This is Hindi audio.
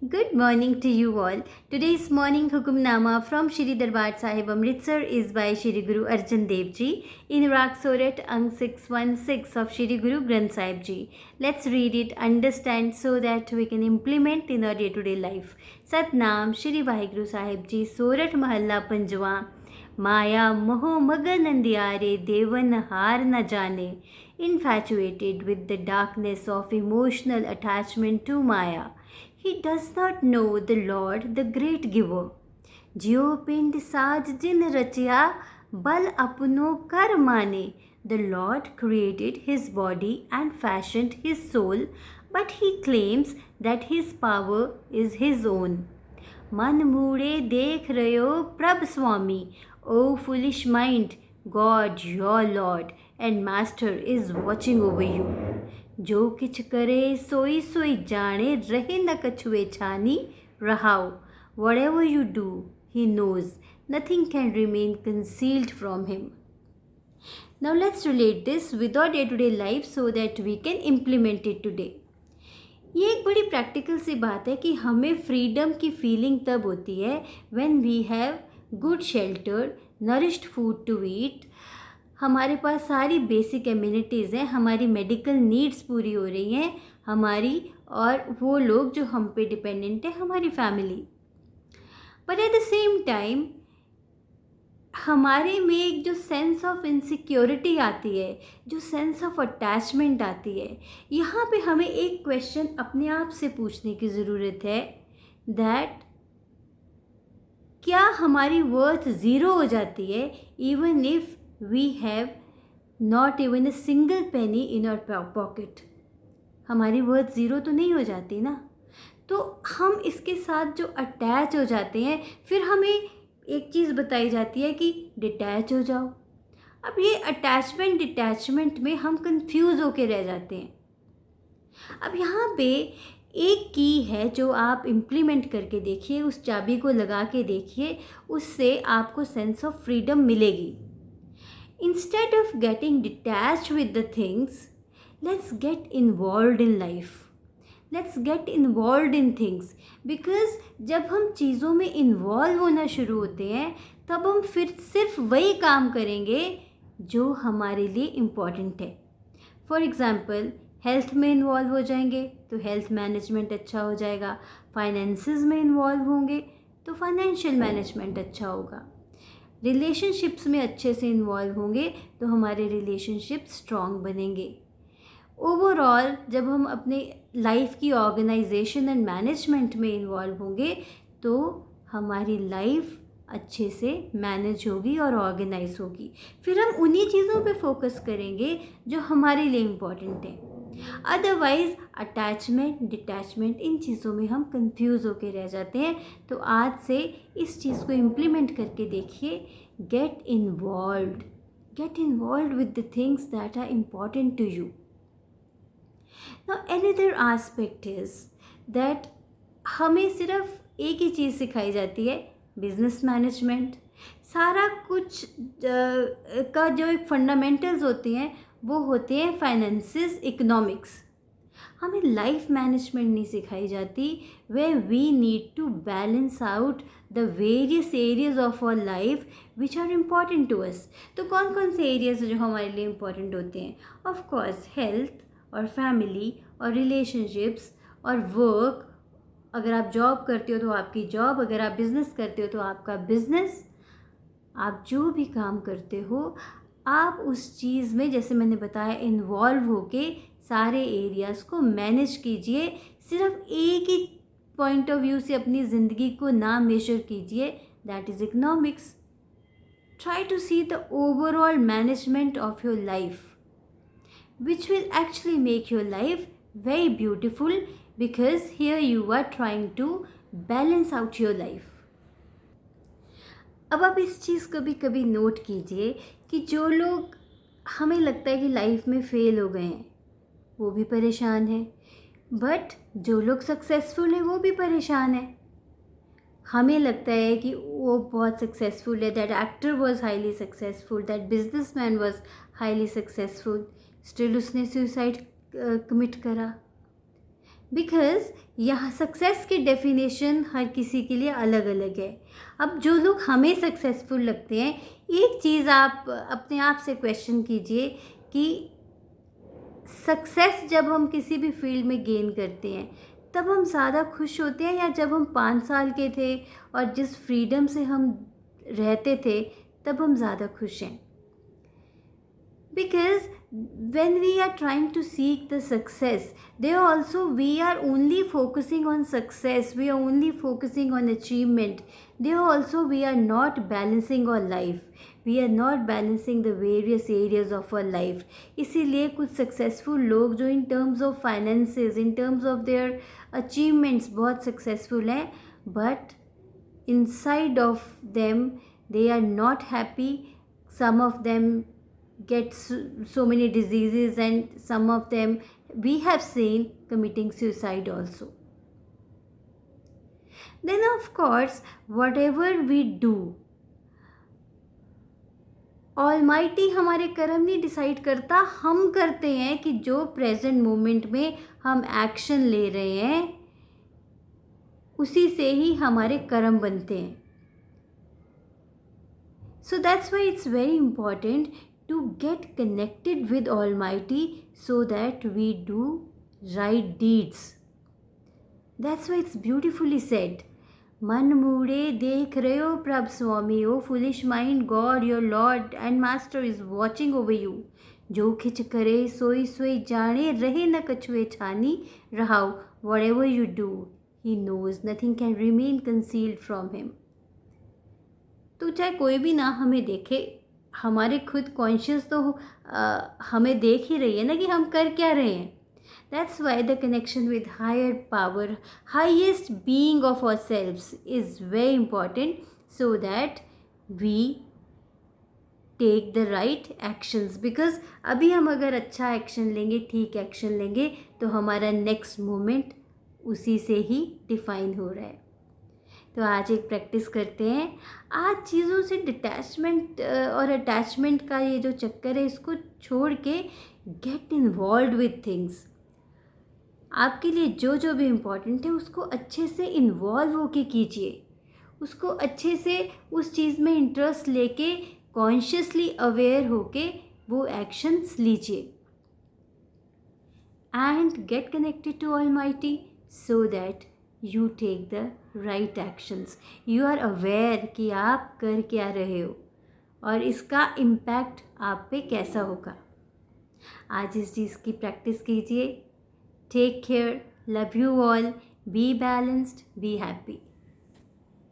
Good morning to you all. Today's morning Hukumnama from Shri Darbar Sahib Amritsar is by Shri Guru Arjan Dev Ji in Rag Sorat Ang 616 of Shri Guru Granth Sahib Ji. Let's read it, understand so that we can implement in our day-to-day life. Satnam Shri Vaheguru Sahib Ji Sorat Mahalla Panjwa Maya Moho Magan Andiare Devan Har na jane. Infatuated with the darkness of emotional attachment to Maya, he does not know the Lord, the great giver. Jio pind saaj jin rachya, bal apno kar mane. The Lord created his body and fashioned his soul, but he claims that his power is his own. Man moode dekh rayo Prabh Swami, O foolish mind, God your Lord and Master is watching over you. जो किछ करे सोई सोई जाने रहे न कछुए छानी रहाओ. Whatever you do, he knows. Nothing can remain concealed from him. Now let's relate this with our day-to-day life so that we can implement it today. ये एक बड़ी प्रैक्टिकल सी बात है कि हमें फ्रीडम की फीलिंग तब होती है when we have good shelter, nourished food to eat, हमारे पास सारी बेसिक एम्यूनिटीज़ हैं, हमारी मेडिकल नीड्स पूरी हो रही हैं, हमारी और वो लोग जो हम पे डिपेंडेंट है, हमारी family. But at the same time हमारे में एक जो सेंस ऑफ इनसिक्योरिटी आती है, जो सेंस ऑफ अटैचमेंट आती है, यहाँ पे हमें एक क्वेश्चन अपने आप से पूछने की ज़रूरत है दैट क्या हमारी वर्थ ज़ीरो हो जाती है even if we have not even a single penny in our pocket. हमारी वर्थ ज़ीरो तो नहीं हो जाती ना. तो हम इसके साथ जो अटैच हो जाते हैं, फिर हमें एक चीज़ बताई जाती है कि डिटैच हो जाओ. अब ये अटैचमेंट डिटैचमेंट में हम कंफ्यूज होके रह जाते हैं. अब यहाँ पे एक की है जो आप इम्प्लीमेंट करके देखिए, उस चाबी को लगा के देखिए, उससे आपको सेंस ऑफ फ्रीडम मिलेगी. Instead of getting detached with the things, let's get involved in life. Let's get involved in things. Because जब हम चीज़ों में इन्वॉल्व होना शुरू होते हैं तब हम फिर सिर्फ वही काम करेंगे जो हमारे लिए इम्पॉर्टेंट है. फॉर एग्ज़ाम्पल हेल्थ में इन्वॉल्व हो जाएंगे तो हेल्थ मैनेजमेंट अच्छा हो जाएगा. फाइनेंसेस में इन्वॉल्व होंगे तो फाइनेंशियल मैनेजमेंट अच्छा होगा. रिलेशनशिप्स में अच्छे से इन्वॉल्व होंगे तो हमारे रिलेशनशिप स्ट्रॉन्ग बनेंगे. ओवरऑल जब हम अपने लाइफ की ऑर्गेनाइजेशन एंड मैनेजमेंट में इन्वॉल्व होंगे तो हमारी लाइफ अच्छे से मैनेज होगी और ऑर्गेनाइज होगी. फिर हम उन्हीं चीज़ों पे फोकस करेंगे जो हमारे लिए इम्पॉर्टेंट है. अदरवाइज़ अटैचमेंट डिटैचमेंट इन चीज़ों में हम कंफ्यूज होके रह जाते हैं. तो आज से इस चीज़ को इम्प्लीमेंट करके देखिए. Get involve with the things that are important to you. Now another aspect is that हमें सिर्फ एक ही चीज़ सिखाई जाती है, बिजनेस मैनेजमेंट. सारा कुछ का जो एक फंडामेंटल्स होती हैं वो होते हैं फाइनेंसेस, इकोनॉमिक्स. हमें लाइफ मैनेजमेंट नहीं सिखाई जाती way we need to balance out the various areas of our life which are important to us. तो कौन कौन से एरियाज जो हमारे लिए इम्पॉर्टेंट होते हैं? ऑफ कोर्स हेल्थ और फैमिली और रिलेशनशिप्स और वर्क. अगर आप जॉब करते हो तो आपकी जॉब, अगर आप बिज़नेस करते हो तो आपका बिज़नेस. आप जो भी काम करते हो आप उस चीज़ में, जैसे मैंने बताया, इन्वॉल्व होके सारे एरियाज़ को मैनेज कीजिए. सिर्फ एक ही पॉइंट ऑफ व्यू से अपनी ज़िंदगी को ना मेजर कीजिए, that is economics. Try to see the overall management of your life which will actually make your life very beautiful because here you are trying to balance out your life. अब आप इस चीज़ को भी कभी नोट कीजिए कि जो लोग हमें लगता है कि लाइफ में फेल हो गए हैं वो भी परेशान है, बट जो लोग सक्सेसफुल हैं वो भी परेशान है. हमें लगता है कि वो बहुत सक्सेसफुल है, that actor was highly successful, that businessman was highly successful, still उसने सुसाइड कमिट करा. बिकॉज़ यहाँ सक्सेस की डेफिनेशन हर किसी के लिए अलग अलग है। अब जो लोग हमें सक्सेसफुल लगते हैं, एक चीज़ आप अपने आप से क्वेश्चन कीजिए कि सक्सेस जब हम किसी भी फील्ड में गेन करते हैं, तब हम ज़्यादा खुश होते हैं या जब हम 5 साल के थे और जिस फ्रीडम से हम रहते थे, तब हम ज़्यादा खुश हैं? Because when we are trying to seek the success, there also we are only focusing on success, we are only focusing on achievement. There also we are not balancing our life, we are not balancing the various areas of our life. इसीलिए कुछ सक्सेसफुल लोग जो in terms of finances, in terms of their achievements बहुत सक्सेसफुल हैं, but inside of them they are not happy. Some of them get so many diseases, and some of them we have seen committing suicide also. Then of course, whatever we do, almighty हमारे कर्म नहीं डिसाइड करता, हम करते हैं कि जो प्रेजेंट मोमेंट में हम एक्शन ले रहे हैं उसी से ही हमारे कर्म बनते हैं. So that's why it's very important to get connected with Almighty so that we do right deeds. That's why it's beautifully said. मन मूड़े देख रहे हो प्रभ स्वामी, ओ foolish mind, God your Lord and Master is watching over you. जो खिच करे सोई सोई जाने, रहे न कछुए छानी रहाओ. Whatever you do, He knows, nothing can remain concealed from Him. तो चाहे कोई भी ना हमें देखे, हमारे खुद कॉन्शियस तो हमें देख ही रही है ना कि हम कर क्या रहे हैं. That's why the connection with higher power, highest being of ourselves is very important, so that we take the right actions. Because अभी हम अगर अच्छा एक्शन लेंगे, ठीक एक्शन लेंगे, तो हमारा नेक्स्ट मोमेंट उसी से ही डिफाइन हो रहा है. तो आज एक प्रैक्टिस करते हैं. आज चीज़ों से डिटैचमेंट और अटैचमेंट का ये जो चक्कर है, इसको छोड़ के गेट इन्वॉल्व विथ थिंग्स. आपके लिए जो जो भी इम्पोर्टेंट है उसको अच्छे से इन्वॉल्व होके कीजिए, उसको अच्छे से उस चीज़ में इंटरेस्ट लेके कॉन्शियसली अवेयर होके वो एक्शंस लीजिए. And get connected to almighty so that you take the right actions. You are aware कि आप कर क्या रहे हो और इसका इम्पैक्ट आप पे कैसा होगा. आज इस चीज़ की प्रैक्टिस कीजिए. Take care, love you all, be balanced, be happy.